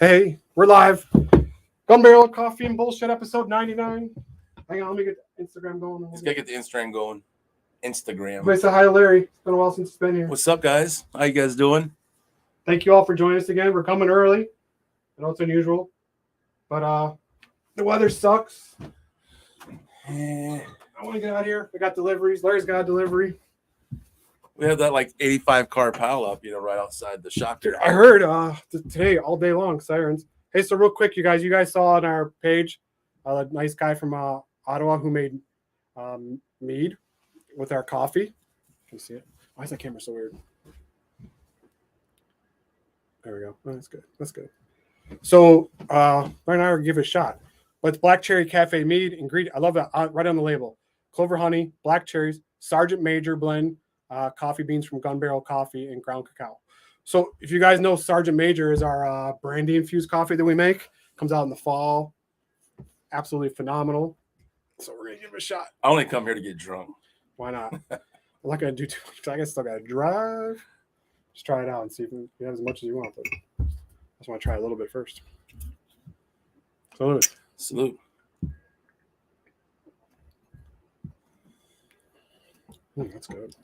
Hey, we're live. Gun Barrel Coffee and Bullshit, episode 99. Hang on, let me get Instagram going. He's got to get the Instagram going. Instagram. Everybody say hi to Larry. It's been a while since he's been here. What's up, guys? How you guys doing? Thank you all for joining us again. We're coming early. I know it's unusual, but the weather sucks. I want to get out of here. We got deliveries. Larry's got a delivery. We have that like 85 car pile up, right outside the shop Dude, here. I heard today all day long sirens. Hey, so real quick, you guys saw on our page a nice guy from Ottawa who made mead with our coffee. Can you see it? Why is that camera so weird? There we go. Oh, that's good. That's good. So right now we'll give it a shot. But it's Black Cherry Cafe Mead ingredient. I love that right on the label. Clover honey, black cherries, Sergeant Major blend, coffee beans from Gun Barrel Coffee, and ground cacao. So if you guys know, Sergeant Major is our brandy infused coffee that we make. Comes out in the fall. Absolutely phenomenal. So we're gonna give it a shot. I only come here to get drunk. Why not? I'm not gonna do too much. I still gotta drive. Just try it out and see if you have as much as you want. But I just want to try a little bit first. Salute. That's good.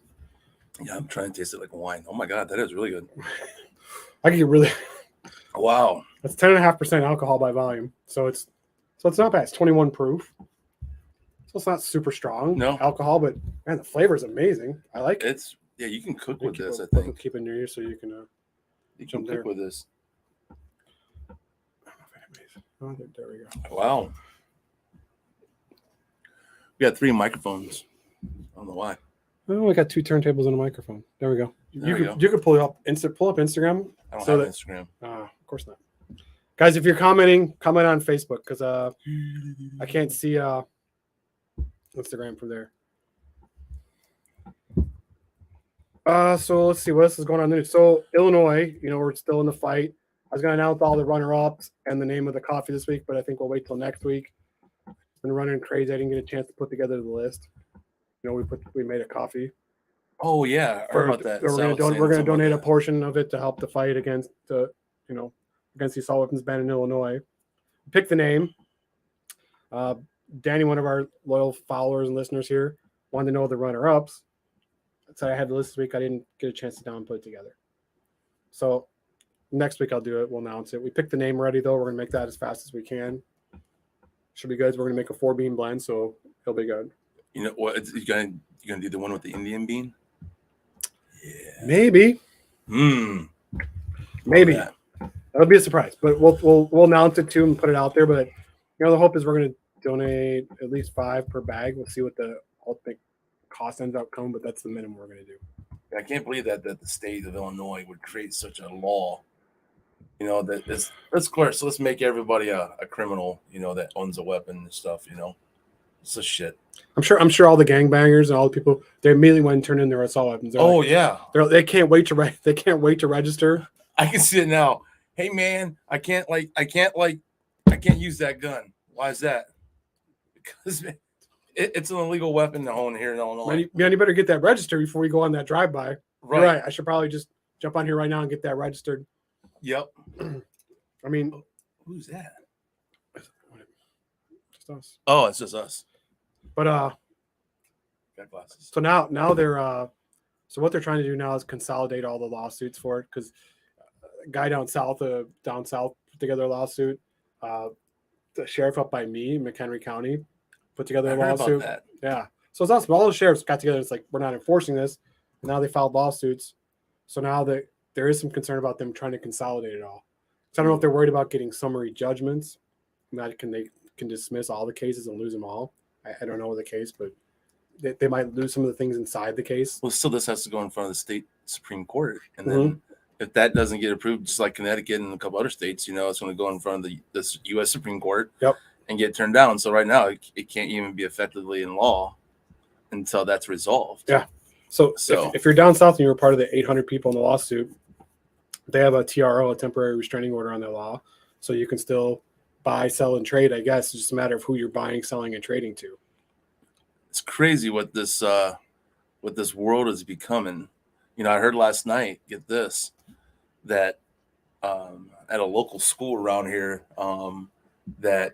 Yeah, I'm trying to taste it like wine. Oh my god, that is really good. I can get really. Wow. That's 10.5% alcohol by volume, so it's not bad. It's 21 proof, so it's not super strong alcohol, but man, the flavor is amazing. I like it. You can cook with this. I think keep it near you so you can. You can cook with this. Oh, there we go. Wow. We got 3 microphones. I don't know why. Oh, we got 2 turntables and a microphone. There we go. You could pull up Instagram. I don't have Instagram. Of course not. Guys, if you're comment on Facebook because I can't see Instagram from there. So let's see what else is going on there. So Illinois, we're still in the fight. I was going to announce all the runner-ups and the name of the coffee this week, but I think we'll wait till next week. It's been running crazy. I didn't get a chance to put together the list. We made a coffee. Oh yeah, I heard about that. We're going to donate a portion of it to help the fight against the assault weapons ban in Illinois. Pick the name. Danny, one of our loyal followers and listeners here, wanted to know the runner-ups. So I had the list this week. I didn't get a chance to sit down and put it together. So next week I'll do it. We'll announce it. We picked the name already though. We're gonna make that as fast as we can. Should be good. We're gonna make a 4-bean blend, so it'll be good. You know what? You gonna do the one with the Indian bean? Yeah. Maybe. Maybe. That'll be a surprise. But we'll announce it too and put it out there. But the hope is we're gonna donate at least 5 per bag. We'll see what the ultimate cost ends up coming, but that's the minimum we're gonna do. I can't believe that the state of Illinois would create such a law. That is, let's clear. So let's make everybody a criminal. That owns a weapon and stuff. It's a shit. I'm sure all the gangbangers and all the people, they immediately went and turned in their assault weapons. They can't wait to register. I can see it now. Hey man, I can't use that gun. Why is that? Because it's an illegal weapon to own here in Illinois. Man, you better get that registered before we go on that drive-by. Right. I should probably just jump on here right now and get that registered. Yep. I mean, who's that? Just us. Oh, it's just us. But got glasses. So now they're so what they're trying to do now is consolidate all the lawsuits for it because a guy down south put together a lawsuit. The sheriff up by me, McHenry County, put together a lawsuit. Yeah. So it's not small. All the sheriffs got together. It's like we're not enforcing this. And now they filed lawsuits. So now there is some concern about them trying to consolidate it all. So I don't know if they're worried about getting summary judgments. They can dismiss all the cases and lose them all. I don't know the case, but they might lose some of the things inside the case. Well, still, this has to go in front of the state Supreme Court, and then if that doesn't get approved, just like Connecticut and a couple other states, it's going to go in front of this U.S. Supreme Court and get turned down. So right now, it can't even be effectively in law until that's resolved. Yeah. So if you're down south and you're part of the 800 people in the lawsuit, they have a TRO, a temporary restraining order on their law. So you can still buy, sell, and trade, I guess. It's just a matter of who you're buying, selling, and trading to. It's crazy what this world is becoming. I heard last night, get this, that at a local school around here that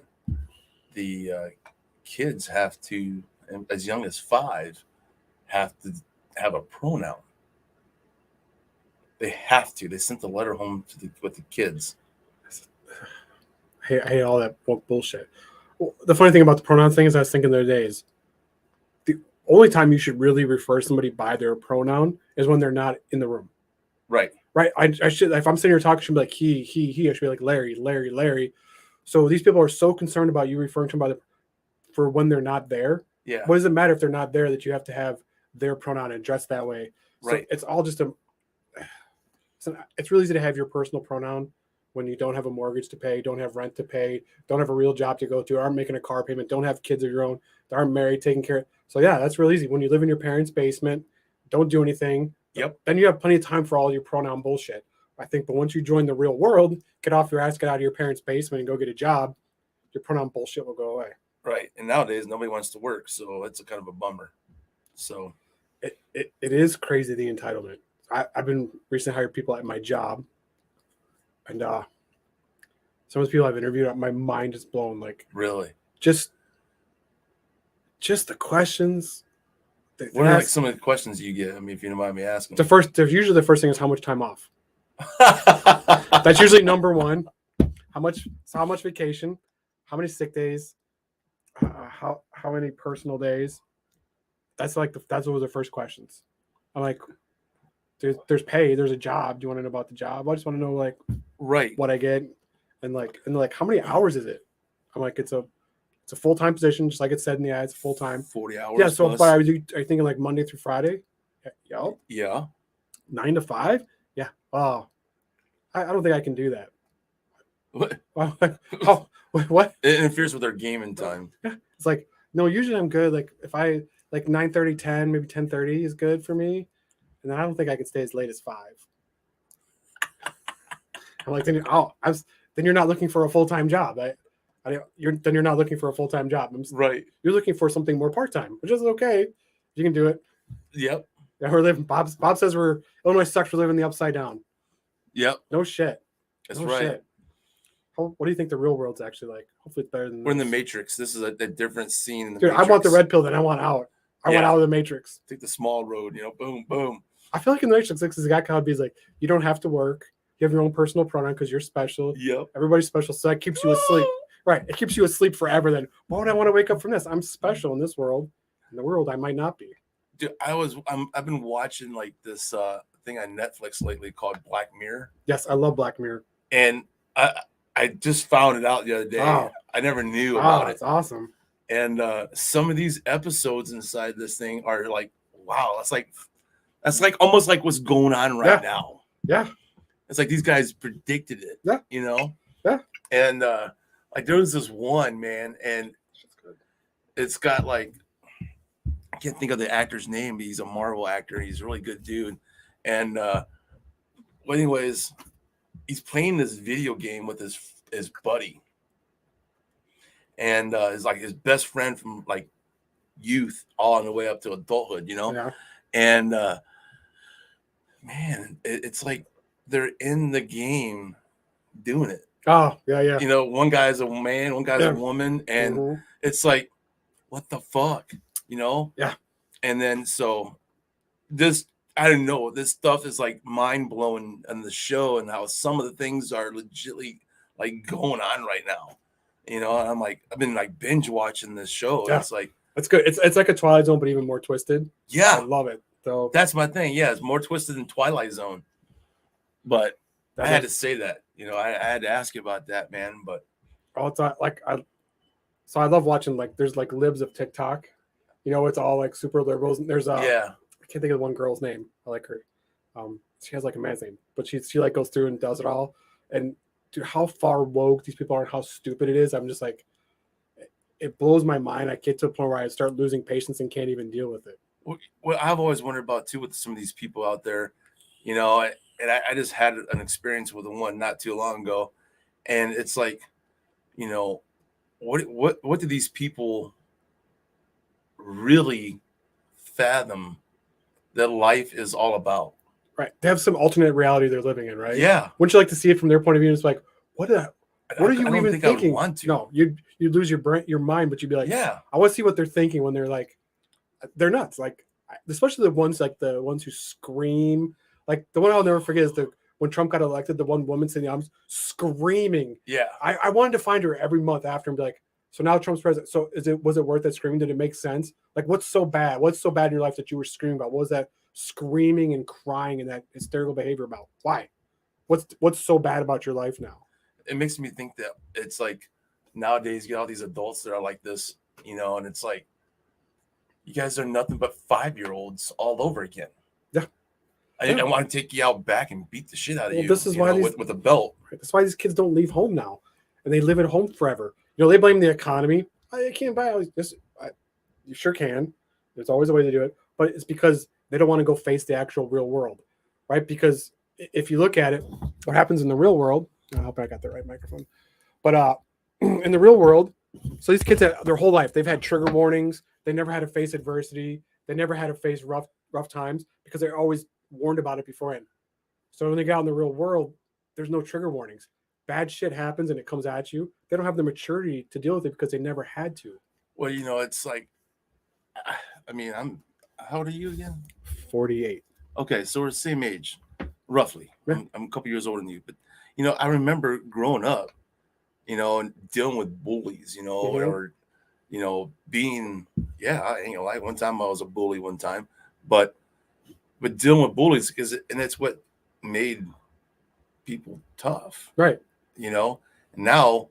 the kids have to, as young as 5, have to have a pronoun. They have to. They sent the letter home with the kids. I hate all that bullshit. Well, the funny thing about the pronouns thing is I was thinking the other day is the only time you should really refer somebody by their pronoun is when they're not in the room. Right. Right. I should, if I'm sitting here talking, I should be like he. I should be like Larry. So these people are so concerned about you referring to them for when they're not there. Yeah. What does it matter if they're not there that you have to have their pronoun and dress that way? So right. It's all just it's really easy to have your personal pronoun when you don't have a mortgage to pay, don't have rent to pay, don't have a real job to go to, aren't making a car payment, don't have kids of your own, aren't married, taking care of. So yeah, that's real easy. When you live in your parents' basement, don't do anything. Yep. Then you have plenty of time for all your pronoun bullshit. I think, but once you join the real world, get off your ass, get out of your parents' basement and go get a job, your pronoun bullshit will go away. Right. And nowadays nobody wants to work, so it's a kind of a bummer. So it is crazy, the entitlement. I've been recently hired people at my job, and some of the people I've interviewed, my mind is blown. Like, really, just the questions. What are like some of the questions you get? I mean, if you don't mind me asking. Usually the first thing is how much time off. That's usually number one. How much vacation? How many sick days? How many personal days? That's what were the first questions. I'm like, there's pay, there's a job. Do you want to know about the job? I just want to know like what I get, and like how many hours is it? I'm like, it's a full-time position, just like it said in the ad. It's full-time, 40 hours. Yeah. So, but are you thinking like Monday through Friday? Yep. Yeah. 9 to 5. Yeah. Oh, I don't think I can do that. What? Oh, what? It interferes with their gaming time. Yeah. It's like, no, usually I'm good. Like if I like 9:30, 10, maybe 10:30 is good for me. And then I don't think I can stay as late as 5. I'm like, then you're not looking for a full-time job. You're not looking for a full-time job. Right. You're looking for something more part-time, which is okay. You can do it. Yep. Yeah, we're living. Bob says Illinois sucks for living the upside down. Yep. No shit. That's right. Shit. What do you think the real world's actually like? Hopefully it's better than we're in the Matrix. This is a different scene in the Dude, Matrix. I want the red pill, then I want out. I want out of the Matrix. Take the small road, boom, boom. I feel like in the Matrix, the guy kind of be like, you don't have to work. You have your own personal pronoun because you're special. Yep. Everybody's special. So that keeps you asleep. Right. It keeps you asleep forever. Then why would I want to wake up from this? I'm special in this world. In the world, I might not be. Dude, I've been watching like this thing on Netflix lately called Black Mirror. Yes, I love Black Mirror. And I just found it out the other day. Oh. I never knew about it. It's awesome. And some of these episodes inside this thing are like, wow, that's like almost like what's going on right now. Yeah. It's like these guys predicted it. Yeah. Yeah. And like there was this one, man, and it's got like, I can't think of the actor's name, but he's a Marvel actor. He's a really good dude. And well, anyways, he's playing this video game with his buddy. And it's like his best friend from like youth all on the way up to adulthood, Yeah. And man, it's like they're in the game doing it. Oh, yeah. One guy's a man, one guy's a woman, and it's like, what the fuck, Yeah. And then so this, I don't know, this stuff is like mind blowing on the show, and how some of the things are legitly like going on right now. And I'm like, I've been like binge watching this show. Yeah. It's like, it's good. It's like a Twilight Zone, but even more twisted. Yeah. I love it. So that's my thing. Yeah. It's more twisted than Twilight Zone, but I had to say that, I had to ask you about that, man. But it's like, so I love watching, like, there's like libs of TikTok, it's all like super liberals. And there's I can't think of one girl's name. I like her. She has like a man's name, but she like goes through and does it all. And dude, how far woke these people are and how stupid it is. I'm just like, it blows my mind. I get to a point where I start losing patience and can't even deal with it. Well, I've always wondered about too with some of these people out there, and I just had an experience with one not too long ago, and it's like, what do these people really fathom that life is all about? Right. They have some alternate reality they're living in, right? Yeah. Wouldn't you like to see it from their point of view? It's like, what are you I even think I would thinking? want to. No, you'd lose your mind, but you'd be like, Yeah. I want to see what they're thinking when they're like, they're nuts. Like, especially the ones who scream. Like the one I'll never forget is when Trump got elected, the one woman sitting in the arms screaming. Yeah. I wanted to find her every month after and be like, so now Trump's president. So was it worth that screaming? Did it make sense? Like, what's so bad? What's so bad in your life that you were screaming about? What was that screaming and crying and that hysterical behavior about? Why? What's so bad about your life now? It makes me think that it's like nowadays you get all these adults that are like this, and it's like you guys are nothing but 5-year-olds all over again. Yeah. I want to take you out back and beat the shit out of you. This is why with a belt. That's why these kids don't leave home now, and they live at home forever. They blame the economy. I can't buy all this. You sure can. There's always a way to do it, but it's because they don't want to go face the actual real world, right? Because if you look at it, what happens in the real world? I hope I got the right microphone. But in the real world, so these kids had their whole life, they've had trigger warnings. They never had to face adversity. They never had to face rough times because they're always warned about it beforehand. So when they get out in the real world, there's no trigger warnings. Bad shit happens and it comes at you. They don't have the maturity to deal with it because they never had to. Well, it's like, how old are you again? 48. Okay, so we're the same age, roughly. Yeah. I'm a couple years older than you, but I remember growing up, and dealing with bullies, or being, I ain't gonna lie. One time I was a bully one time, but dealing with bullies and that's what made people tough, right? Now,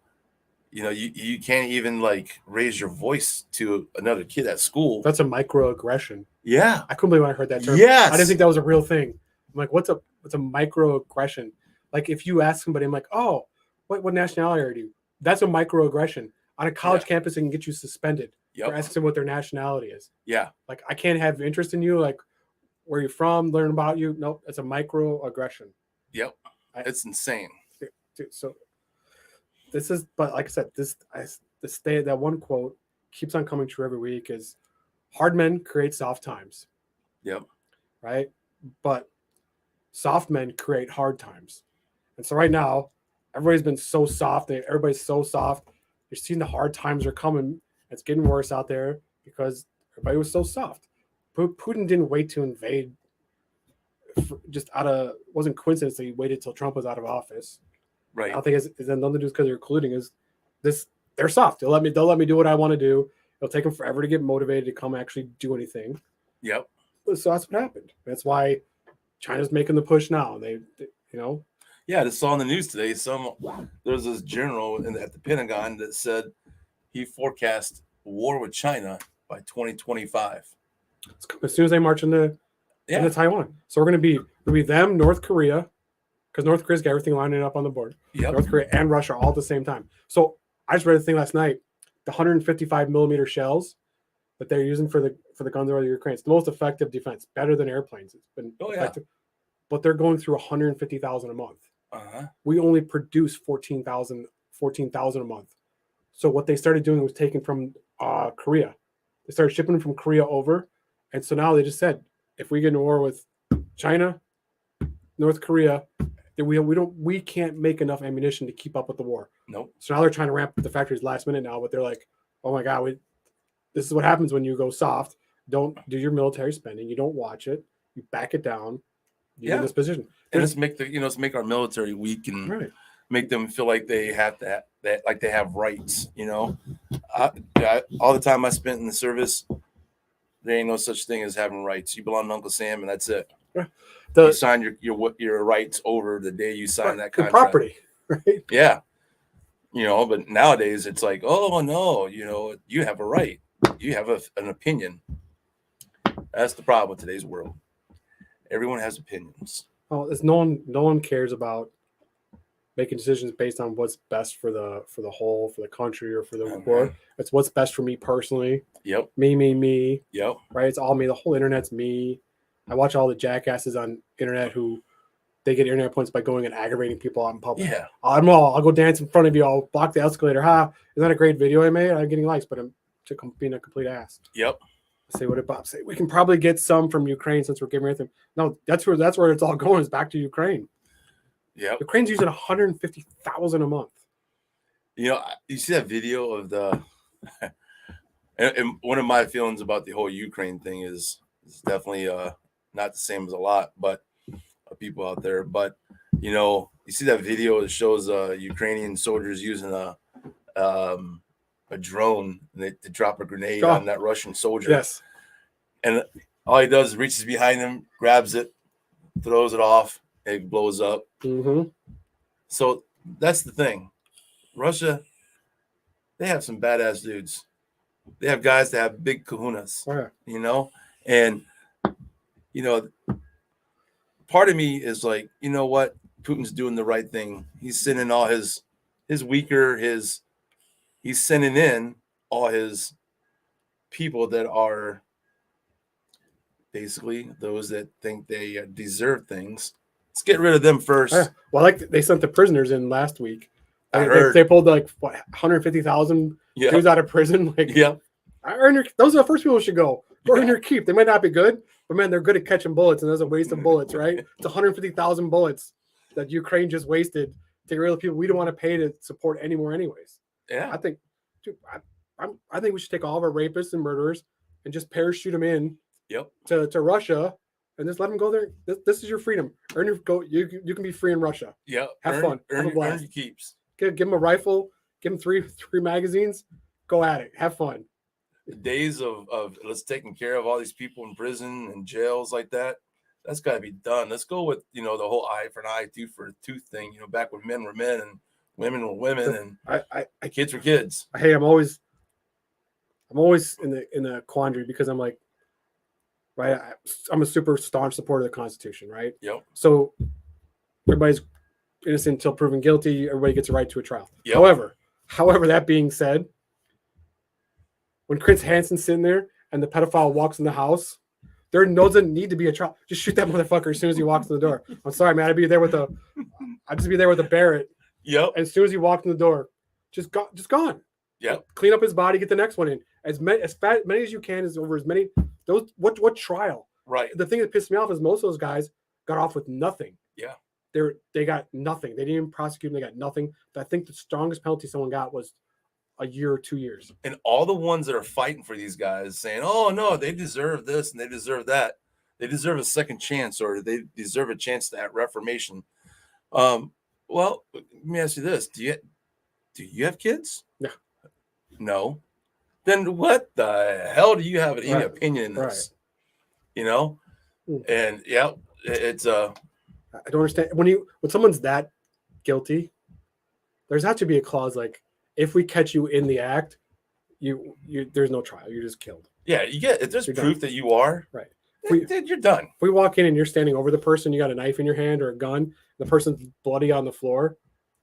you can't even like raise your voice to another kid at school. That's a microaggression. Yeah, I couldn't believe when I heard that term. Yes, I didn't think that was a real thing. I'm like, what's a microaggression? Like if you ask somebody, I'm like, oh, what nationality are you? That's a microaggression. On a college campus, it can get you suspended for asking them what their nationality is. Yeah, like I can't have interest in you, like where you're from, learn about you. Nope, it's a microaggression. Yep, it's insane. So this is, but like I said, that one quote keeps on coming true every week is hard men create soft times. Yep. Right. But soft men create hard times. And so right now, everybody's been so soft. Everybody's so soft. You're seeing the hard times are coming. It's getting worse out there because everybody was so soft. Putin didn't wait to invade wasn't coincidence that he waited till Trump was out of office. Right. I don't think it's nothing to do because they're colluding. They're soft. They'll let me do what I want to do. It'll take them forever to get motivated to come actually do anything. Yep. So that's what happened. That's why China's making the push now. They Yeah, I just saw on the news today. There was this general at the Pentagon that said he forecast war with China by 2025. As soon as they march into Taiwan. So we're going to be them, North Korea, because North Korea's got everything lining up on the board. Yep. North Korea and Russia all at the same time. So I just read a thing last night. The 155 millimeter shells that they're using for the guns over the Ukraine. It's the most effective defense, better than airplanes. It's been effective. But they're going through 150,000 a month. Uh-huh. We only produce 14,000 a month. So what they started doing was taking from Korea. They started shipping them from Korea over. And so now they just said, if we get in a war with China, North Korea, then we can't make enough ammunition to keep up with the war. Nope. So now they're trying to ramp up the factories last minute now, but they're like, oh my God, this is what happens when you go soft. Don't do your military spending. You don't watch it. You back it down. You're in this position. And let's make our military weak and make them feel like they have that like they have rights. All the time I spent in the service, there ain't no such thing as having rights. You belong to Uncle Sam, and that's it. Yeah. You sign your rights over the day you sign that contract. Property, right? Yeah. But nowadays it's like, oh no, you have a right. You have an opinion. That's the problem with today's world. Everyone has opinions. Well, it's no one cares about making decisions based on what's best for the whole, for the country, or for the world. It's what's best for me personally. Yep. Me. Yep. Right. It's all me. The whole internet's me. I watch all the jackasses on internet who they get internet points by going and aggravating people out in public. Yeah. I'll go dance in front of you. I'll block the escalator. Isn't that a great video I made? I'm getting likes, but I'm being a complete ass. Yep. say, what did Bob say? We can probably get some from Ukraine since we're giving everything. No, that's where it's all going, is back to Ukraine. Yeah. Ukraine's using 150,000 a month. You know, you see that video of the and one of my feelings about the whole Ukraine thing is definitely not the same as a lot, but people out there. But you know, you see that video that shows Ukrainian soldiers using a drone and they drop a grenade on that Russian soldier. Yes. And all he does is reaches behind him, grabs it, throws it off, and it blows up. Mm-hmm. So that's the thing. Russia, they have some badass dudes. They have guys that have big kahunas, you know? And, you know, part of me is like, you know what? Putin's doing the right thing. He's sending all he's sending in all his people that are basically those that think they deserve things. Let's get rid of them first. Yeah. Well, like they sent the prisoners in last week. I heard they pulled like 150,000 dudes out of prison. Like, yeah, those are the first people who should go. Go earn your keep. They might not be good, but man, they're good at catching bullets, and there's a waste of bullets, right? It's 150,000 bullets that Ukraine just wasted to get rid of people we don't want to pay to support anymore, anyways. Yeah, I think, dude, I think we should take all of our rapists and murderers and just parachute them in. Yep. To Russia. And just let them go there. This is your freedom. Earn your go. You can be free in Russia. Yeah. Have fun. Earn Have a blast. your keeps. Give them a rifle. Give them three magazines. Go at it. Have fun. The days of let's taking care of all these people in prison and jails like that. That's got to be done. Let's go with the whole eye for an eye, tooth for a tooth thing. Back when men were men and women were women and kids were kids. Hey, I'm always in the quandary because I'm like, right, I'm a super staunch supporter of the Constitution, right? Yep. So everybody's innocent until proven guilty. Everybody gets a right to a trial. Yep. However, that being said, when Chris Hansen's sitting there and the pedophile walks in the house, there doesn't need to be a trial. Just shoot that motherfucker as soon as he walks in the door. I'm sorry, man. I'd be there with a Barrett. Yep. And as soon as he walked in the door, just gone. Yep. Clean up his body, get the next one in. As many as you can, is over as many. Those what trial? Right. The thing that pissed me off is most of those guys got off with nothing. Yeah. They got nothing. They didn't even prosecute them. They got nothing. I think the strongest penalty someone got was a year or 2 years. And all the ones that are fighting for these guys saying, oh no, they deserve this and they deserve that. They deserve a second chance, or they deserve a chance to have reformation. Well, let me ask you this. Do you have kids? No. No. Then what the hell do you have any opinion in this? Right. And yeah, it's I don't understand when someone's that guilty, there's had to be a clause like, if we catch you in the act, you there's no trial. You're just killed. Yeah, if there's proof that you are right, then you're done. If we walk in and you're standing over the person, you got a knife in your hand or a gun, the person's bloody on the floor,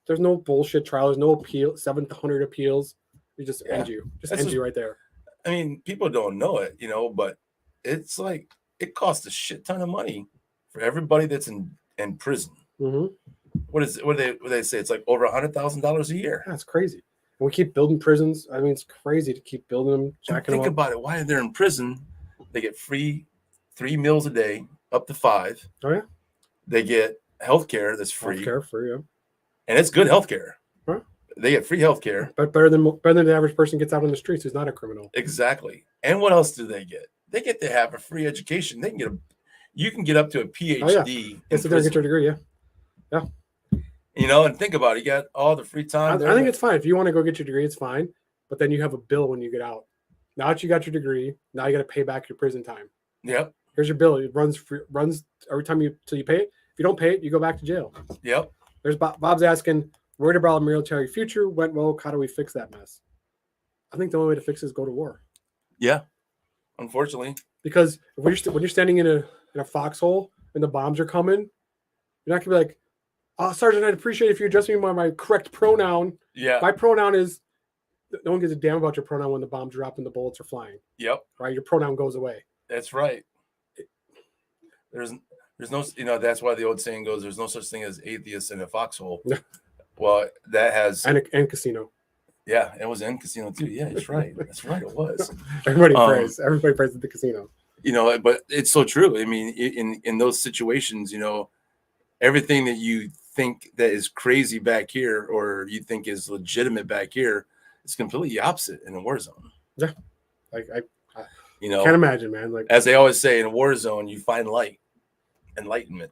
there's no bullshit trial. There's no appeal. 700 appeals. You just end you. End you right there. I mean, people don't know it, but it's like it costs a shit ton of money for everybody that's in prison. Mm-hmm. What do they say? It's like over $100,000 a year. That's crazy. And we keep building prisons. I mean, it's crazy to keep building them. Think about it. While they're in prison, they get free 3 meals a day, up to 5. Oh yeah. They get healthcare that's free. Healthcare free, yeah. And it's good healthcare. Huh? They get free healthcare. But better than the average person gets out on the streets who's not a criminal. Exactly. And what else do they get? They get to have a free education. You can get up to a PhD. Oh, yeah. Yes, they're get your degree, yeah. Yeah. And think about it. You got all the free time. I think it's fine. If you want to go get your degree, it's fine. But then you have a bill when you get out. Now that you got your degree, now you got to pay back your prison time. Yep. Here's your bill. It runs every time till you pay it. If you don't pay it, you go back to jail. Yep. There's Bob's asking, worried about a military future, went woke. How do we fix that mess? I think the only way to fix it is go to war. Yeah. Unfortunately. Because when you're standing in a foxhole and the bombs are coming, you're not gonna be like, oh, Sergeant, I'd appreciate if you address me by my correct pronoun. Yeah. My pronoun is, no one gives a damn about your pronoun when the bombs drop and the bullets are flying. Yep. Right? Your pronoun goes away. That's right. There's no, that's why the old saying goes, there's no such thing as atheists in a foxhole. Well, that has. And casino. Yeah, it was in casino too. Yeah, that's right. That's right. It was. Everybody prays. Everybody prays at the casino. But it's so true. I mean, in those situations, everything that you think that is crazy back here or you think is legitimate back here is completely opposite in a war zone. Yeah. Like I can't imagine, man. Like, as they always say, in a war zone, you find light, enlightenment,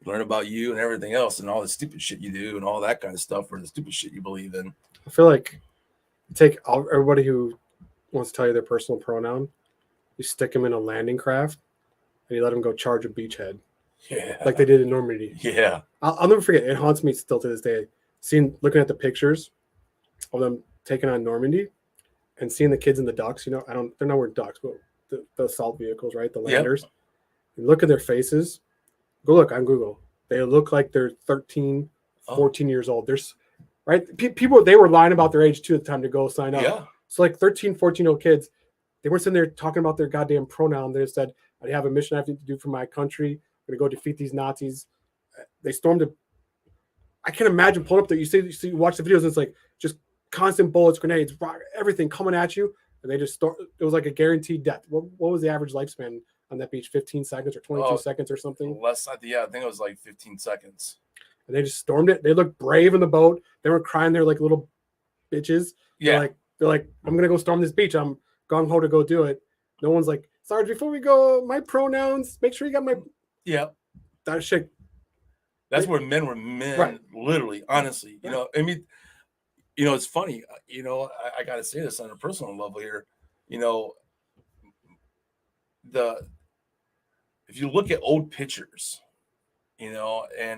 learn about you and everything else and all the stupid shit you do and all that kind of stuff or the stupid shit you believe in. I feel like you take everybody who wants to tell you their personal pronoun, you stick them in a landing craft and you let them go charge a beachhead. Yeah. Like they did in Normandy. Yeah. I'll never forget. It haunts me still to this day. Looking at the pictures of them taking on Normandy and seeing the kids in the ducks, they're nowhere ducks, but the assault vehicles, right? The landers. Yep. You look at their faces. Go look on Google. They look like they're 13, 14 years old. There's right. People, they were lying about their age too at the time to go sign up. Yeah. So like 13, 14-year-old kids, they weren't sitting there talking about their goddamn pronoun. They just said, I have a mission I have to do for my country. I'm going to go defeat these Nazis. They stormed it. I can't imagine pulling up that you watch the videos and it's like just constant bullets, grenades, rock, everything coming at you. And they just it was like a guaranteed death. What was the average lifespan on that beach? 15 seconds or 22 seconds or something? Less. Yeah, I think it was like 15 seconds. And they just stormed it. They looked brave in the boat. They were crying. They're like little bitches. Yeah. They're like, I'm going to go storm this beach. I'm gung ho to go do it. No one's like, Sarge, before we go, my pronouns, make sure you got my. Yeah. That shit. That's where men were men, right. Literally, honestly. Yeah. I mean, it's funny. I got to say this on a personal level here. If you look at old pictures, and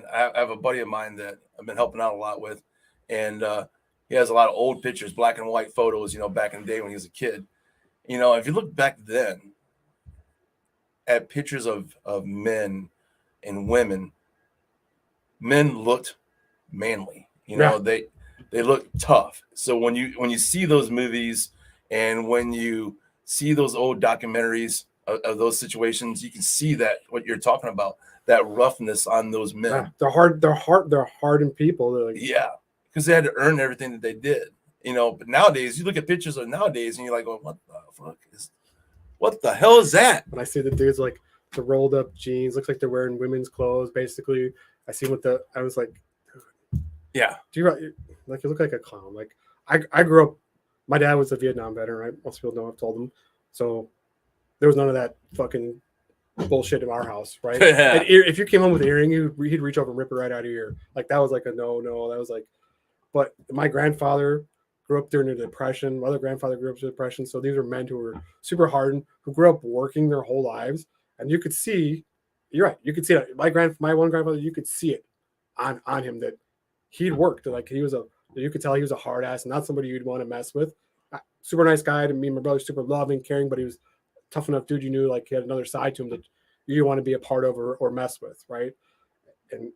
I have a buddy of mine that I've been helping out a lot with, and he has a lot of old pictures, black and white photos, back in the day when he was a kid. If you look back then at pictures of men and women, men looked manly. They look tough. So when you see those movies and when you see those old documentaries of those situations, you can see that what you're talking about, that roughness on those men. Yeah, they're hardened people. They're like, yeah, because they had to earn everything that they did. But nowadays you look at pictures of nowadays and you're like, well, what the hell is that? When I see the dudes like the rolled up jeans, looks like they're wearing women's clothes. Basically, I see I was like, yeah. Do you look like a clown? Like I grew up. My dad was a Vietnam veteran, right? Most people know I've told them. So there was none of that fucking bullshit in our house, right? Yeah. And if you came home with an earring, he'd reach over and rip it right out of your ear. Like that was like a no. That was like. But my grandfather grew up during the Depression. My other grandfather grew up during the Depression. So these are men who were super hardened, who grew up working their whole lives, and you could see. You're right. You could see it. My one grandfather, you could see it on him that he'd worked. Like you could tell he was a hard ass, not somebody you'd want to mess with. Super nice guy to me and my brother, super loving, caring, but he was tough enough dude. You knew like he had another side to him that you didn't want to be a part of or mess with, right? And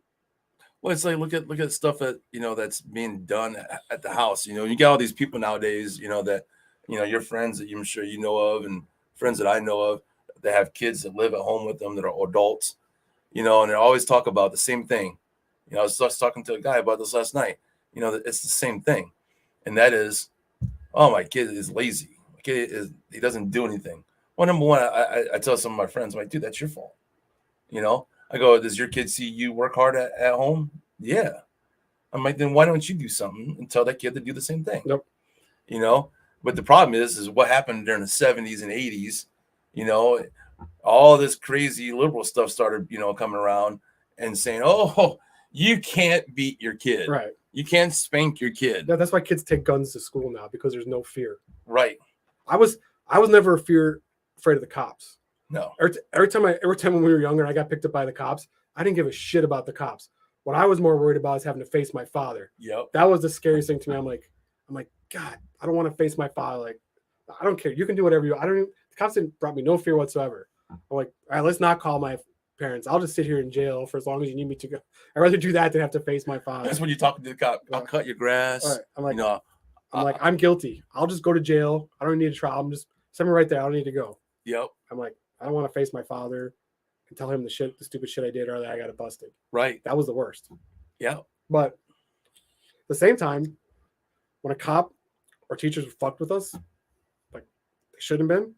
well, it's like look at stuff that that's being done at the house. You got all these people nowadays, that your friends that I'm sure you know of, and friends that I know of that have kids that live at home with them that are adults, and they always talk about the same thing. I was just talking to a guy about this last night. It's the same thing, and that is, oh, my kid is lazy. My kid he doesn't do anything. Well, number one, I tell some of my friends, I'm like, dude, that's your fault. I go, does your kid see you work hard at home? Yeah. I'm like, then why don't you do something and tell that kid to do the same thing? Nope. But the problem is what happened during the 70s and 80s, all this crazy liberal stuff started, coming around and saying, oh, you can't beat your kid. Right. You can't spank your kid. Yeah, that's why kids take guns to school now, because there's no fear. Right. I was never afraid of the cops. No. Every time when we were younger, I got picked up by the cops. I didn't give a shit about the cops. What I was more worried about is having to face my father. Yep. That was the scariest thing to me. I'm like, God, I don't want to face my father. Like, I don't care. You can do whatever you. The cops brought me no fear whatsoever. I'm like, all right, let's not call my parents. I'll just sit here in jail for as long as you need me to go. I'd rather do that than have to face my father. That's when you're talking to the cop. I'll cut your grass. Right. I'm like, I'm guilty. I'll just go to jail. I don't need a trial. I'm just send me right there. I don't need to go. Yep. I'm like, I don't want to face my father and tell him the stupid shit I did, or that I got it busted. Right. That was the worst. Yeah. But at the same time, when a cop or teachers fucked with us, like they shouldn't have been,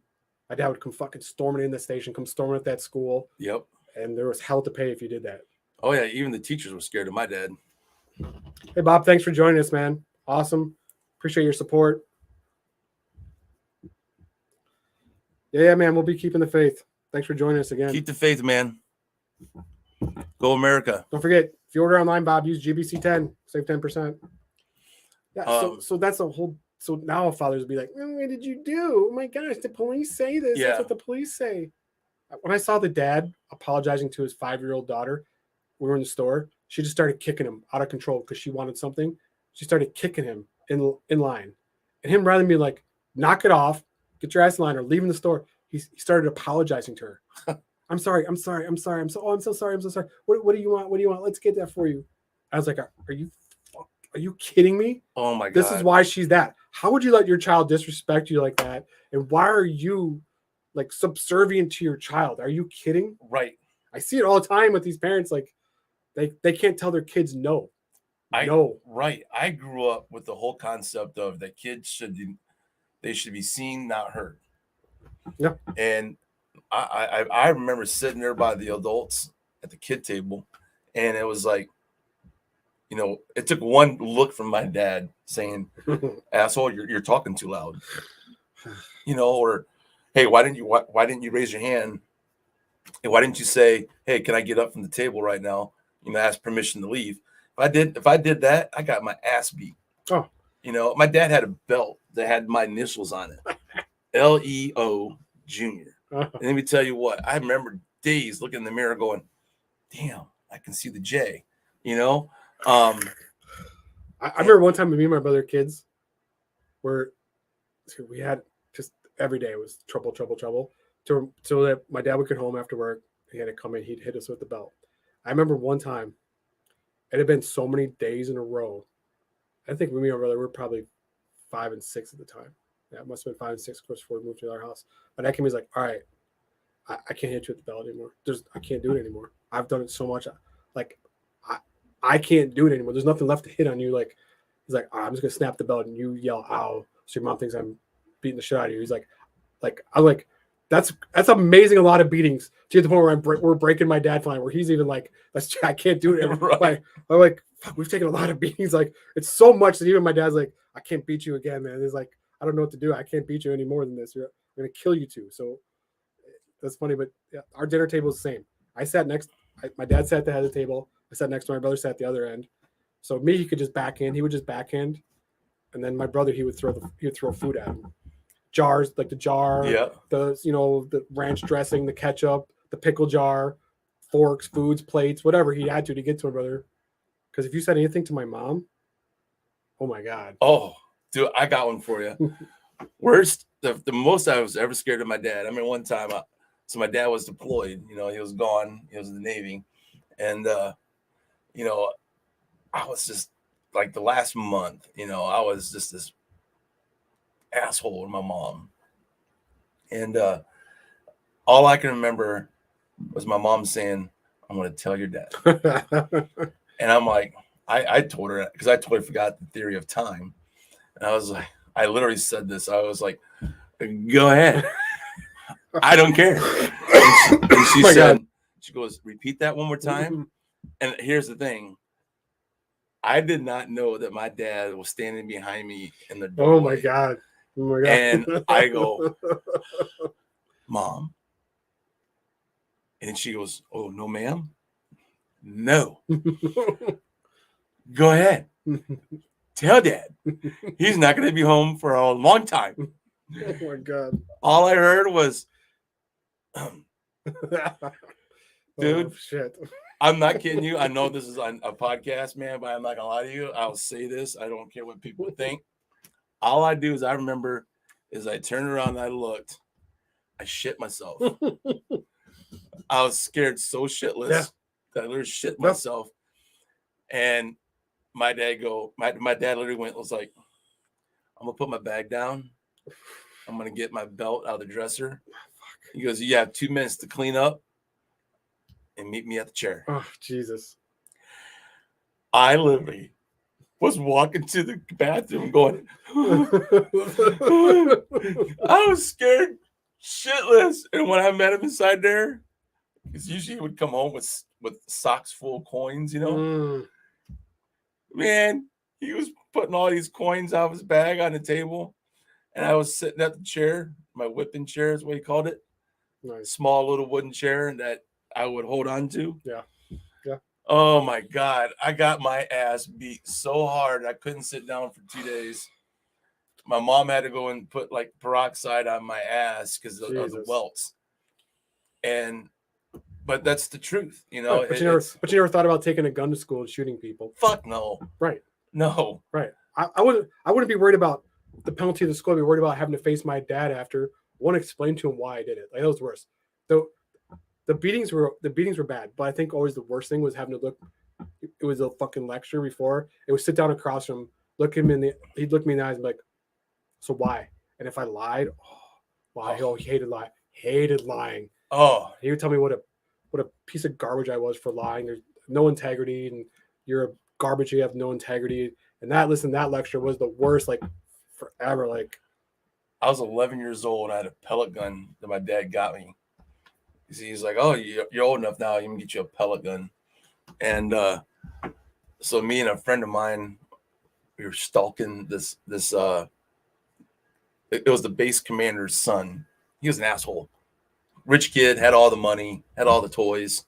my dad would come fucking storming in the station, come storming at that school. Yep. And there was hell to pay if you did that. Oh yeah, even the teachers were scared of my dad. Hey Bob, thanks for joining us, man. Awesome. Appreciate your support. Yeah, man, we'll be keeping the faith. Thanks for joining us again. Keep the faith, man. Go America. Don't forget, if you order online, Bob, use GBC10, save 10%. Yeah, so that's a whole. So now fathers will be like, what did you do? Oh my gosh, the police say this. Yeah. That's what the police say. When I saw the dad apologizing to his 5-year-old daughter, we were in the store. She just started kicking him out of control because she wanted something. She started kicking him in line. And him rather than be like, knock it off, get your ass in line or leaving the store, he started apologizing to her. I'm sorry. I'm so sorry. What do you want? Let's get that for you. I was like, are you kidding me? Oh my God. This is why she's that. How would you let your child disrespect you like that? And why are you like subservient to your child? Are you kidding? Right. I see it all the time with these parents. Like they can't tell their kids no. No. Right. I grew up with the whole concept of that kids should be seen, not heard. Yeah. And I remember sitting there by the adults at the kid table, and it was like, you know, it took one look from my dad saying, "Asshole, you're talking too loud," you know, or, "Hey, why didn't you raise your hand? Hey, why didn't you say, hey, can I get up from the table right now? You know, ask permission to leave." If I did that, I got my ass beat. Oh. You know, my dad had a belt that had my initials on it, LEO Junior. And let me tell you what, I remember days looking in the mirror going, damn, I can see the J, you know? I remember one time me and my brother kids we had just every day it was trouble. So that my dad would get home after work, he had to come in, he'd hit us with the belt. I remember one time, it had been so many days in a row. I think me and my brother were probably 5 and 6 at the time. Yeah, it must have been 5 and 6, of course, before we moved to our house. But that came was like, all right, I can't hit you with the belt anymore. I can't do it anymore. I've done it so much. Like, I can't do it anymore. There's nothing left to hit on you. Like, he's like, I'm just gonna snap the belt and you yell, ow. So your mom thinks I'm beating the shit out of you. He's like, I'm like, that's amazing. A lot of beatings to the point where we're breaking my dad fine, where he's even like, I can't do it. Right. I'm like, we've taken a lot of beatings. Like, it's so much that even my dad's like, I can't beat you again, man. It's like, I don't know what to do. I can't beat you any more than this. I'm gonna kill you too. So that's funny, but yeah, our dinner table is the same. My dad sat at the head of the table. I sat next to my brother, sat at the other end. So me, he could just backhand. He would just backhand, and then my brother, he would throw food at him. Jars, like the jar, Yeah. the ranch dressing, the ketchup, the pickle jar, forks, foods, plates, whatever he had to get to my brother. Because if you said anything to my mom, oh my God. Oh, dude, I got one for you. Worst, the most I was ever scared of my dad. I mean, one time, so my dad was deployed. You know, he was gone. He was in the Navy, and you know, I was just like the last month. You know, I was just this asshole with my mom, and all I can remember was my mom saying, "I'm going to tell your dad," and I'm like, I told her because I totally forgot the theory of time, and I was like, I literally said this. I was like, "Go ahead, I don't care." And she said, God. She goes, "Repeat that one more time." And here's the thing. I did not know that my dad was standing behind me in the doorway. Oh my God. And I go, "Mom." And she goes, "Oh, no, ma'am. No. Go ahead. Tell Dad. He's not going to be home for a long time." Oh my God. All I heard was, dude, oh, shit. I'm not kidding you. I know this is on a podcast, man, but I'm not going to lie to you. I'll say this. I don't care what people think. All I do is I remember is I turned around and I looked. I shit myself. I was scared so shitless that I literally shit myself. And my dad literally was like, "I'm going to put my bag down. I'm going to get my belt out of the dresser." He goes, "You have 2 minutes to clean up and meet me at the chair." Oh, Jesus. I literally was walking to the bathroom going, I was scared shitless. And when I met him inside there, because usually he would come home with socks full of coins, you know. Man, he was putting all these coins out of his bag on the table. And I was sitting at the chair, my whipping chair is what he called it. Nice. Small little wooden chair that I would hold on to. Yeah. Oh my God. I got my ass beat so hard I couldn't sit down for 2 days. My mom had to go and put like peroxide on my ass because of the welts. But that's the truth, you know. Right, but you never thought about taking a gun to school and shooting people. Fuck no. Right. No. Right. I wouldn't be worried about the penalty of the school. I'd be worried about having to face my dad after. I want to explain to him why I did it. Like that was worse. The beatings were bad, but I think always the worst thing was having to look. It was a fucking lecture before. It was sit down across from him, he'd look me in the eyes and be like, so why? And if I lied, he hated lying. Oh, he would tell me what a piece of garbage I was for lying. There's no integrity, and you're a garbage. You have no integrity. And that lecture was the worst, like forever. Like I was 11 years old. And I had a pellet gun that my dad got me. He's like, oh, you're old enough now. You can get you a pellet gun. And so me and a friend of mine, we were stalking this. It was the base commander's son. He was an asshole. Rich kid, had all the money, had all the toys.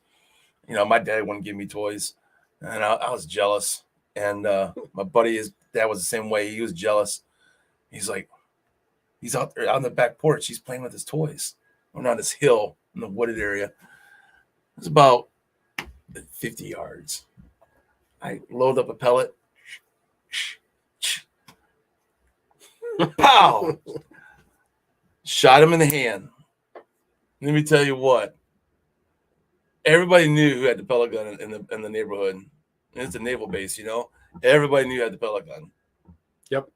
You know, my dad wouldn't give me toys. And I was jealous. And my buddy, his dad was the same way. He was jealous. He's like, he's out there on the back porch. He's playing with his toys. We're on this hill in the wooded area. It's about 50 yards. I load up a pellet. Pow! Shot him in the hand. Let me tell you what. Everybody knew who had the pellet gun in the neighborhood. And it's a naval base, you know. Everybody knew who had the pellet gun. Yep.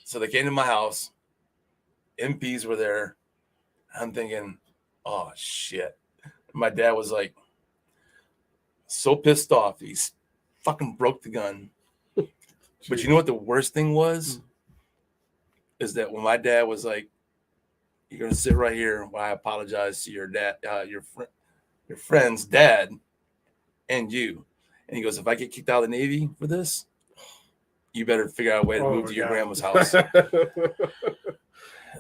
So they came to my house. MPs were there. I'm thinking, oh shit. My dad was like so pissed off. He's fucking broke the gun. But you know what the worst thing was? Is that when my dad was like, you're gonna sit right here while I apologize to your dad, your friend's dad, and you. And he goes, if I get kicked out of the Navy for this, you better figure out a way to move to your grandma's house.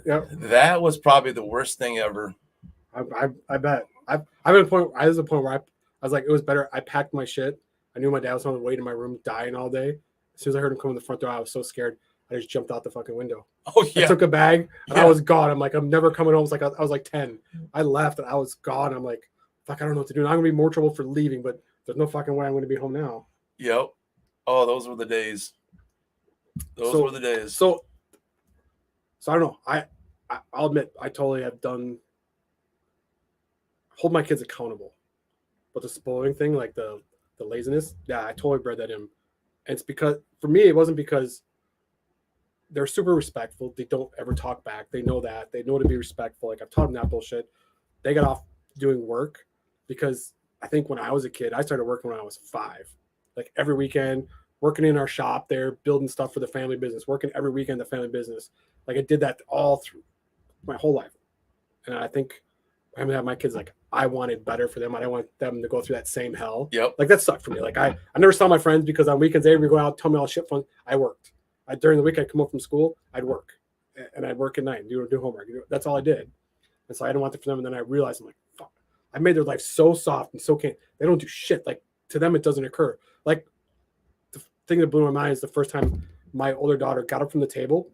Yep. That was probably the worst thing ever. I bet. I was a point where I was like, it was better. I packed my shit. I knew my dad was on the way to my room dying all day. As soon as I heard him come in the front door, I was so scared. I just jumped out the fucking window. Oh yeah. I took a bag and I was gone. I'm like, I'm never coming home. I was like 10. I left and I was gone. I'm like, fuck, I don't know what to do. I'm gonna be more trouble for leaving, but there's no fucking way I'm gonna be home now. Yep. Oh, those were the days. Those were the days. So I don't know. I'll admit I totally have hold my kids accountable. But the spoiling thing, like the laziness, yeah, I totally bred that in. And it's because for me, it wasn't because they're super respectful. They don't ever talk back. They know that. They know to be respectful. Like I've taught them that bullshit. They got off doing work because I think when I was a kid, I started working when I was 5. Like every weekend, working in our shop there, building stuff for the family business, working every weekend the family business. Like I did that all through my whole life. And I think I'm gonna have my kids like I wanted better for them. I didn't want them to go through that same hell. Yep. Like that sucked for me. Like I never saw my friends because on weekends they would go out, tell me all shit fun. I worked. During the week I'd come home from school, I'd work. And I'd work at night and do homework. That's all I did. And so I didn't want it for them. And then I realized I'm like, fuck, I made their life so soft and so can't. They don't do shit. Like to them, it doesn't occur. Like the thing that blew my mind is the first time my older daughter got up from the table,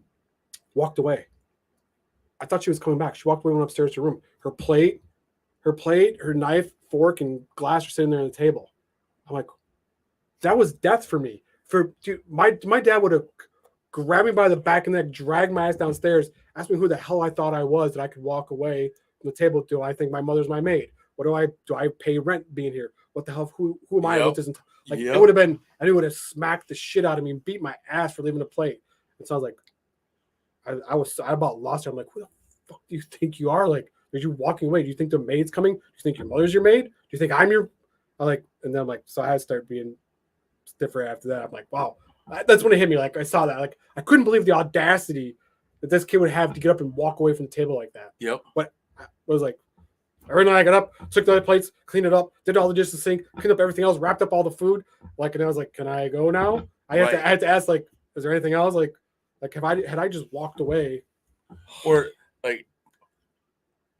walked away. I thought she was coming back. She walked away, went upstairs to her room. Her plate, her knife, fork, and glass were sitting there on the table. I'm like, that was death for me. My dad would have grabbed me by the back of the neck, dragged my ass downstairs, asked me who the hell I thought I was that I could walk away from the table. Do I think my mother's my maid? What do I pay rent being here? What the hell? Who am I? What doesn't like? It would have been, and it would have smacked the shit out of me and beat my ass for leaving a plate. And so I was like, I about lost her. I'm like, who the fuck do you think you are? Like, are you walking away? Do you think the maid's coming? Do you think your mother's your maid? Do you think I'm your? And then I'm like, so I had to start being stiffer after that. I'm like, wow, That's when it hit me. Like I saw that. Like I couldn't believe the audacity that this kid would have to get up and walk away from the table like that. Yep. But I was like, every night I got up, took the other plates, cleaned it up, did all the dishes, sink, cleaned up everything else, wrapped up all the food. Like, and I was like, can I go now? I had to ask, like, is there anything else? Like had I just walked away? Or like,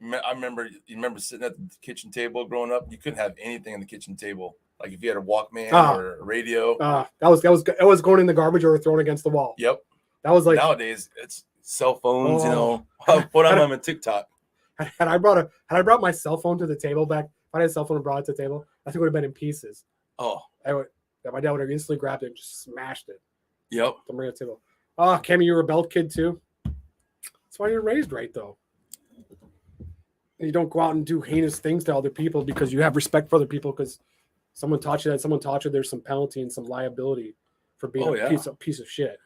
I remember, you remember sitting at the kitchen table growing up, you couldn't have anything on the kitchen table. Like if you had a Walkman or a radio. That was going in the garbage or thrown against the wall. Yep. That was like nowadays it's cell phones, put on them on TikTok. Had I brought my cell phone to the table back, if I had a cell phone and brought it to the table, I think it would have been in pieces. Oh. My dad would have instantly grabbed it and just smashed it. Yep. To bring it to the table. Oh, Cammy, you were a belt kid too. That's why you're raised right though. You don't go out and do heinous things to other people because you have respect for other people because someone taught you there's some penalty and some liability for being a piece of shit.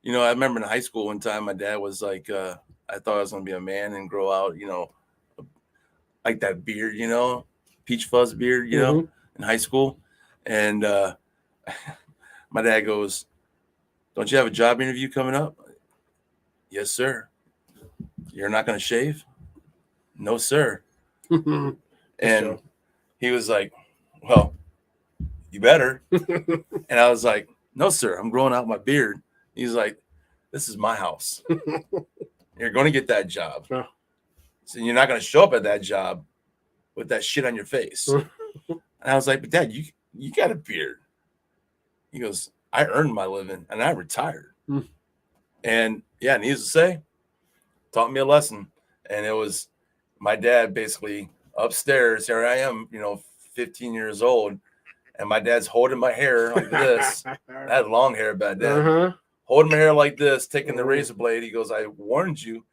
I remember in high school one time my dad was like, I thought I was gonna be a man and grow out, like that beard, peach fuzz beard, in high school. And my dad goes, "Don't you have a job interview coming up?" "Yes, sir." "You're not gonna shave?" "No, sir." And he was like, "Well, you better." And I was like, "No, sir, I'm growing out my beard." He's like, "This is my house. You're going to get that job. So you're not going to show up at that job with that shit on your face." And I was like, "But Dad, you got a beard." He goes, "I earned my living and I retired." And yeah, needless to say, taught me a lesson. And it was my dad basically upstairs. Here I am, 15 years old. And my dad's holding my hair like this. I had long hair back then. Holding my hair like this, taking the razor blade. He goes, "I warned you,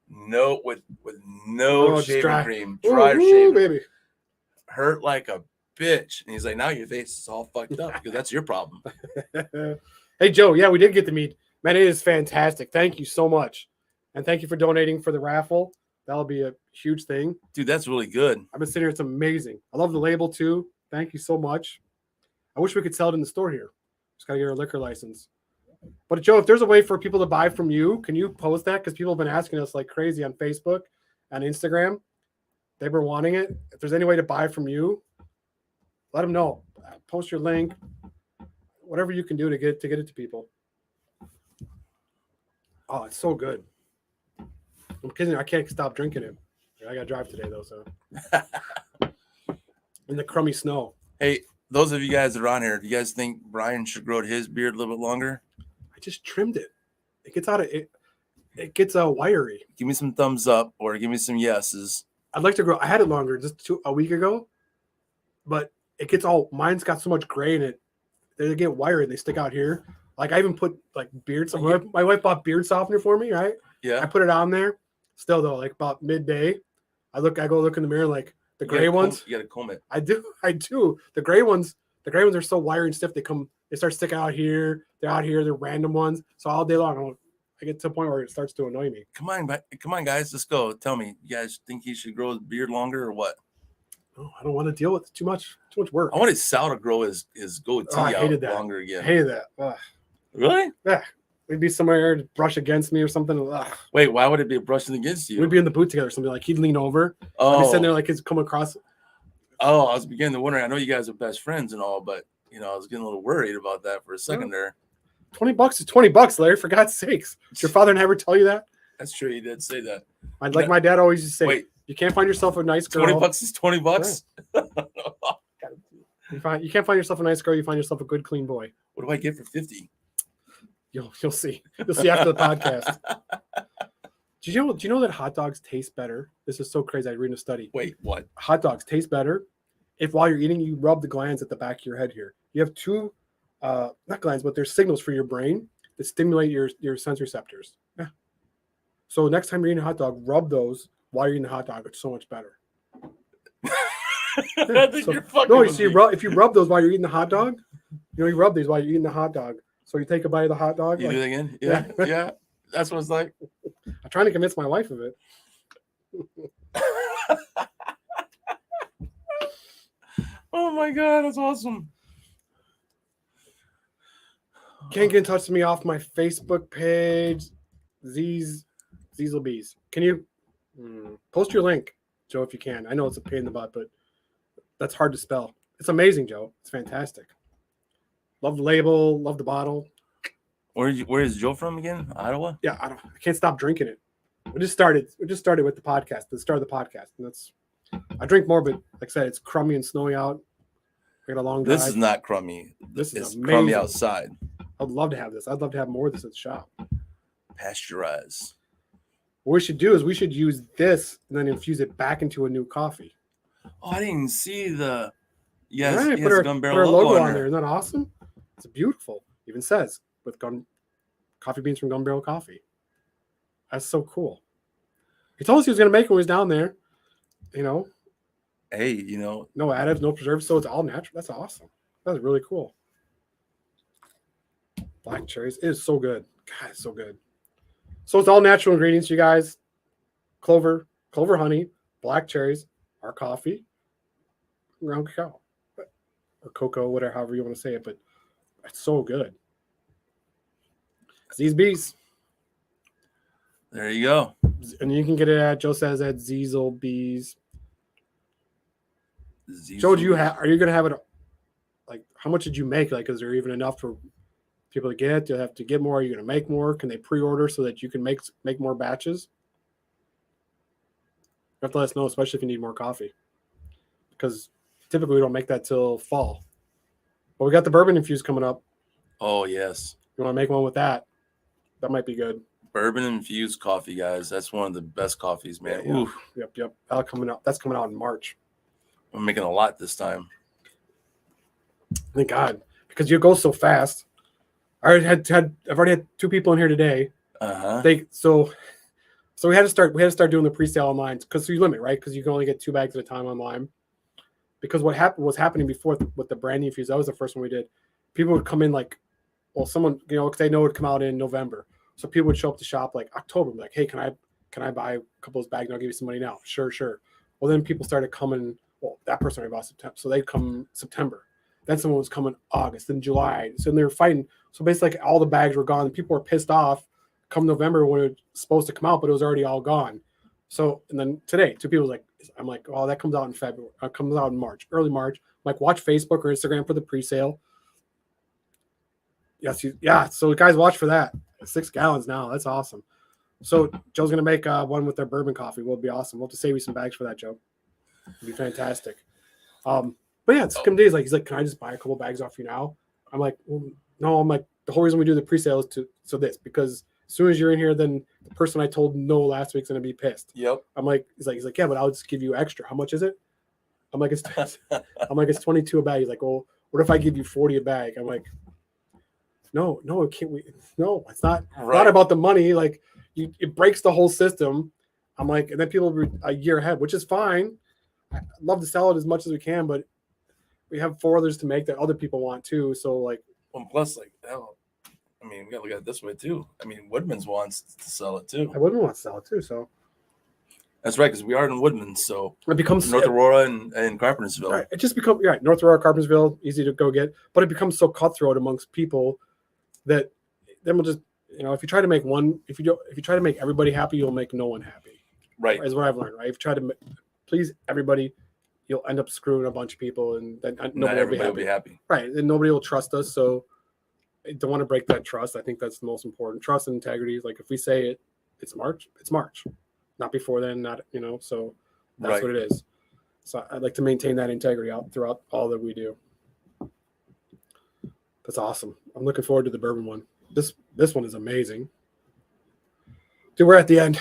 no, with no shaving cream, dry shaving, baby. Hurt like a bitch." And he's like, "Now your face is all fucked up because that's your problem." Hey Joe, yeah, we did get to meet. Man, it is fantastic. Thank you so much, and thank you for donating for the raffle. That'll be a huge thing, dude. That's really good. I've been sitting here; it's amazing. I love the label too. Thank you so much. I wish we could sell it in the store here. Just gotta get our liquor license. But Joe, if there's a way for people to buy from you, can you post that? Because people have been asking us like crazy on Facebook and Instagram. They've been wanting it. If there's any way to buy from you, let them know. Post your link. Whatever you can do to get it to people. Oh, it's so good. I'm kidding. I can't stop drinking it. I got to drive today though, so. In the crummy snow. Hey, those of you guys that are on here, do you guys think Brian should grow his beard a little bit longer? I just trimmed it. It gets out of it. It gets wiry. Give me some thumbs up or give me some yeses. I'd like to grow. I had it longer just a week ago, but it gets mine's got so much gray in it. They get wiry and they stick out here. Like I even put like beard. My wife bought beard softener for me, right? Yeah. I put it on there. Still though, like about midday, I go look in the mirror, like the gray ones. You gotta comb it. I do. The gray ones are so wiry and stiff. They start sticking out here. They're out here. They're random ones. So all day long, I get to a point where it starts to annoy me. Come on, guys, let's go. Tell me, you guys think he should grow his beard longer or what? Oh, I don't want to deal with too much work. I wanted Sal to grow his goatee out longer again. I hated that. Ugh. Really? Yeah. We'd be somewhere to brush against me or something. Ugh. Wait, why would it be brushing against you? We'd be in the booth together or something. Like he'd lean over. Oh. I'd be sitting there like he's come across. Oh, I was beginning to wonder. I know you guys are best friends and all, but I was getting a little worried about that for a second there. $20 is $20, Larry, for God's sakes. Did your father never tell you that? That's true. He did say that. Like my dad always used to say, wait, you can't find yourself a nice girl. $20 is $20? Yeah. You can't find yourself a nice girl. You find yourself a good, clean boy. What do I get for 50? You'll see. You'll see after the podcast. Do you know that hot dogs taste better? This is so crazy. I read a study. Wait, what? Hot dogs taste better if while you're eating, you rub the glands at the back of your head here. You have two, not glands, but there's signals for your brain that stimulate your sensory receptors. Yeah. So next time you're eating a hot dog, rub those while you're eating the hot dog. It's so much better. I think you're fucking with me. If you rub those while you're eating the hot dog, you rub these while you're eating the hot dog. So you take a bite of the hot dog. You do it again? Yeah. Yeah. That's what it's like. I'm trying to convince my wife of it. Oh my God, that's awesome. Can't get in touch with me off my Facebook page. Ziesel Bees. Can you post your link, Joe, if you can? I know it's a pain in the butt, but that's hard to spell. It's amazing, Joe. It's fantastic. Love the label. Love the bottle. Where is Joe from again? Ottawa? Yeah, I can't stop drinking it. We just started with the podcast. The start of the podcast, and I drink more, but like I said, it's crummy and snowy out. I got a long drive. This is not crummy. This is amazing. Crummy outside. I'd love to have this. I'd love to have more of this at the shop. Pasteurized. What we should do is we should use this and then infuse it back into a new coffee. Oh, I didn't even see the right, put our logo on there. Isn't that awesome? It's beautiful. Even says with coffee beans from Gun Barrel Coffee. That's so cool. He told us he was going to make it when he was down there. Hey, no additives, no preservatives, so it's all natural. That's awesome. That's really cool. Black cherries. It is so good. God, it's so good. So it's all natural ingredients, you guys. Clover honey, black cherries, our coffee, ground cacao, or cocoa, whatever, however you want to say it. But it's so good. These bees. There you go. And you can get it at, Joe says, at Ziesel Bees. Ziesel. Joe, are you going to have it? Like, how much did you make? Like, is there even enough for people to get? Do you have to get more? Are you going to make more? Can they pre-order so that you can make more batches? You have to let us know, especially if you need more coffee. Because typically we don't make that till fall. But we got the bourbon infused coming up. Oh, yes. You want to make one with that? That might be good. Bourbon infused coffee, guys. That's one of the best coffees, man. Yeah. Yep. That's coming out in March. I'm making a lot this time. Thank God, because you go so fast. I've already had 2 people in here today. So we had to start doing the pre-sale online because you limit, right? Because you can only get 2 bags at a time online. Because what was happening before with the brandy infused, that was the first one we did. People would come in someone, because they know it would come out in November. So people would show up to shop like October, like, hey, can I buy a couple of those bags and I'll give you some money now? Sure. Well, then people started coming. Well, that person already bought September, so they'd come September. Then someone was coming August, then July. So they were fighting. So basically, all the bags were gone. People were pissed off come November when it was supposed to come out, but it was already all gone. So, and then today, 2 people I'm like, oh, that comes out in February. It comes out in March, early March. I'm like, watch Facebook or Instagram for the pre-sale. Yes, yeah. So guys, watch for that. 6 gallons now. That's awesome. So Joe's gonna make one with their bourbon coffee. Will be awesome. We'll have to save you some bags for that, Joe. It'd be fantastic. But yeah, it's some days he's like, can I just buy a couple bags off you now? I'm like, well, no. I'm like, the whole reason we do the pre-sale is because as soon as you're in here, then the person I told no last week's gonna be pissed. Yep. I'm like, he's like, yeah, but I'll just give you extra. How much is it? I'm like, it's 22 a bag. He's like, well, what if I give you 40 a bag? I'm like, no, it can't. No, it's not. Right. Not about the money. Like, it breaks the whole system. I'm like, and then people are a year ahead, which is fine. I love to sell it as much as we can, but we have 4 others to make that other people want too. So like, plus, like, hell, I mean, we got to look at it this way too. I mean, Woodman's wants to sell it too. Woodman wants to sell it too. So that's right, because we are in Woodman. So it becomes North Aurora and Carpentersville. Right. It just becomes North Aurora, Carpentersville, easy to go get, but it becomes so cutthroat amongst people that then we'll just, if you try to make if you try to make everybody happy, you'll make no one happy. Right. Is what I've learned. Right. If you try to please everybody, you'll end up screwing a bunch of people, and then nobody will be happy. Right. And nobody will trust us. So I don't want to break that trust. I think that's the most important. Trust and integrity. Like if we say it's March, it's March. Not before then, so that's what it is. So I'd like to maintain that integrity throughout all that we do. That's awesome. I'm looking forward to the bourbon one. This one is amazing. Dude, we're at the end.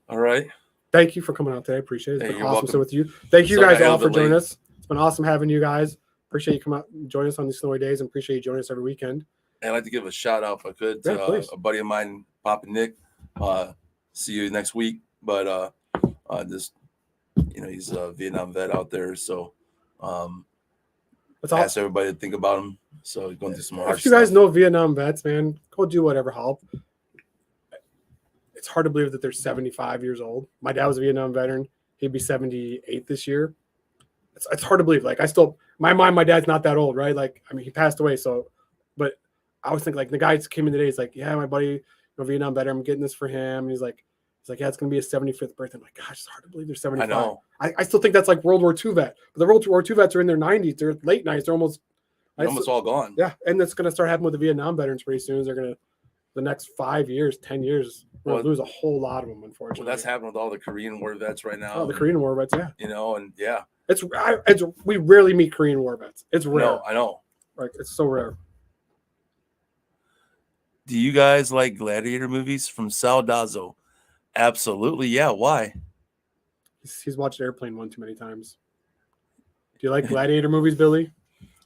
All right. Thank you for coming out today. I appreciate it. It's been awesome welcome. sitting with you. Thank you guys all for joining us. It's been awesome having you guys. Appreciate you coming out and joining us on these snowy days, and appreciate you joining us every weekend. I'd like to give a shout out, if I could, to a buddy of mine, Papa Nick. See you next week. But he's a Vietnam vet out there, so ask everybody to think about him. So he's going through some hard stuff. If you guys know Vietnam vets, man, go do whatever help. It's hard to believe that they're 75 years old. My dad was a Vietnam veteran. He'd be 78 this year. It's hard to believe. Like my dad's not that old, right? Like, I mean, he passed away. So, but I was thinking like the guy came in today. He's like, yeah, my buddy, Vietnam veteran, I'm getting this for him. And he's like, yeah, it's gonna be his 75th birthday. I'm like, gosh, it's hard to believe they're 75. I know. I still think that's like World War II vet, but the World War II vets are in their 90s. They're late 90s. They're almost all gone. Yeah, and that's gonna start happening with the Vietnam veterans pretty soon. They're gonna the next 5 years, 10 years, we're gonna lose a whole lot of them, unfortunately. Well, that's happening with all the Korean War vets right now. Oh, the Korean War vets, yeah. And yeah. It's we rarely meet Korean War vets. It's rare. No, I know. Like it's so rare. Do you guys like gladiator movies from Sal Dazo? Absolutely, yeah. Why? He's watched Airplane one too many times. Do you like gladiator movies, Billy?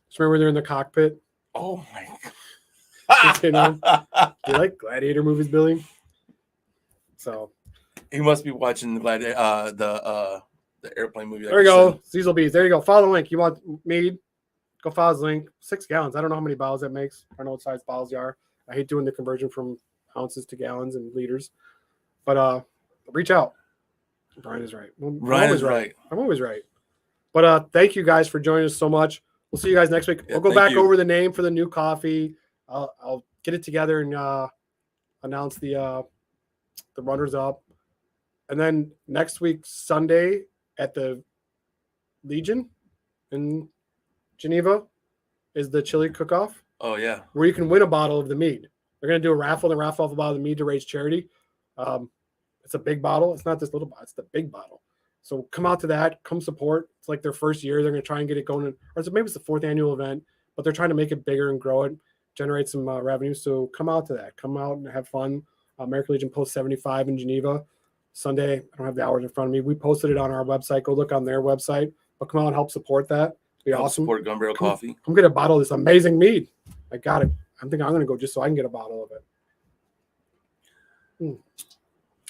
Just remember they're in the cockpit. Oh my God. You know? Do you like gladiator movies, Billy? So he must be watching the Airplane movie. There you go. Cecil Bees. There you go. Follow the link. You want mead? Go follow the link. 6 gallons. I don't know how many bottles that makes. I don't know what size bottles they are. I hate doing the conversion from ounces to gallons and liters. But reach out. Brian is right. Ryan is right. I'm always right. But thank you guys for joining us so much. We'll see you guys next week. Yeah, we'll go back over the name for the new coffee. I'll get it together and announce the runners up. And then next week, Sunday at the Legion in Geneva is the chili cook-off. Oh, yeah. Where you can win a bottle of the mead. They're going to do a raffle and raffle off a bottle of the mead to raise charity. It's a big bottle. It's not this little bottle. It's the big bottle. So come out to that. Come support. It's like their first year. They're going to try and get it going. Or maybe it's the 4th annual event, but they're trying to make it bigger and grow it, generate some revenue. So come out to that. Come out and have fun. American Legion Post 75 in Geneva. Sunday. I don't have the hours in front of me. We posted it on our website. Go look on their website. But come out and help support that. It'd be awesome. Support Gun Barrel Coffee. Come get a bottle of this amazing mead. I got it. I'm thinking I'm going to go just so I can get a bottle of it.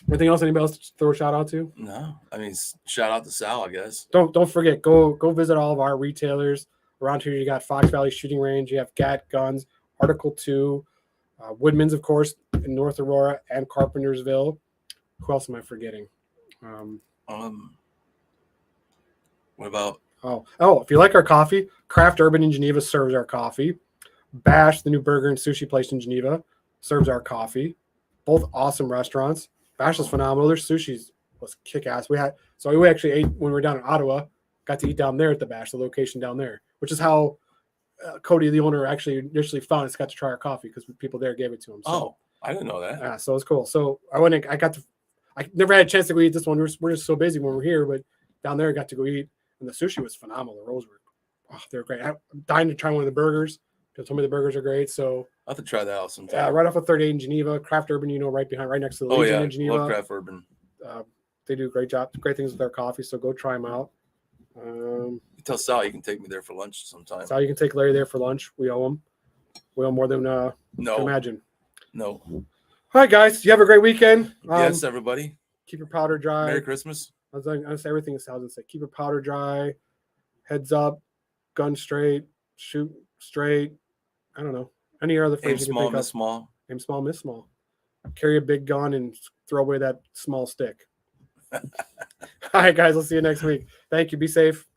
Anything else? Anybody else to throw a shout out to? No. I mean, shout out to Sal, I guess. Don't forget. Go visit all of our retailers around here. You got Fox Valley Shooting Range. You have GAT Guns, Article 2, Woodman's, of course, in North Aurora and Carpentersville. Who else am I forgetting? What about? Oh, if you like our coffee, Craft Urban in Geneva serves our coffee. Bash, the new burger and sushi place in Geneva, serves our coffee. Both awesome restaurants. Bash is phenomenal. Their sushi was kick-ass. We actually ate when we were down in Ottawa. Got to eat down there at the Bash, the location down there, which is how Cody, the owner, actually initially found us. Got to try our coffee because people there gave it to him. So, I didn't know that. Yeah, so it's cool. So I never had a chance to go eat this one. We're just so busy when we're here, but down there I got to go eat, and the sushi was phenomenal. The rolls were, they're great. I'm dying to try one of the burgers. They told me the burgers are great. So I'll have to try that out sometime. Yeah, right off of 38 in Geneva, Craft Urban, right next to the Legion in Geneva. Love Craft Urban. They do great things with their coffee. So go try them out. You tell Sal you can take me there for lunch sometime. Sal, you can take Larry there for lunch. We owe him. We owe more than no. you can imagine. No. All right, guys. You have a great weekend. Yes, everybody. Keep your powder dry. Merry Christmas. I was going to say everything Sal would say. Keep your powder dry. Heads up. Gun straight. Shoot straight. I don't know. Any other phrase you can think of. Miss small. Aim small, miss small. Carry a big gun and throw away that small stick. All right, guys. We'll see you next week. Thank you. Be safe.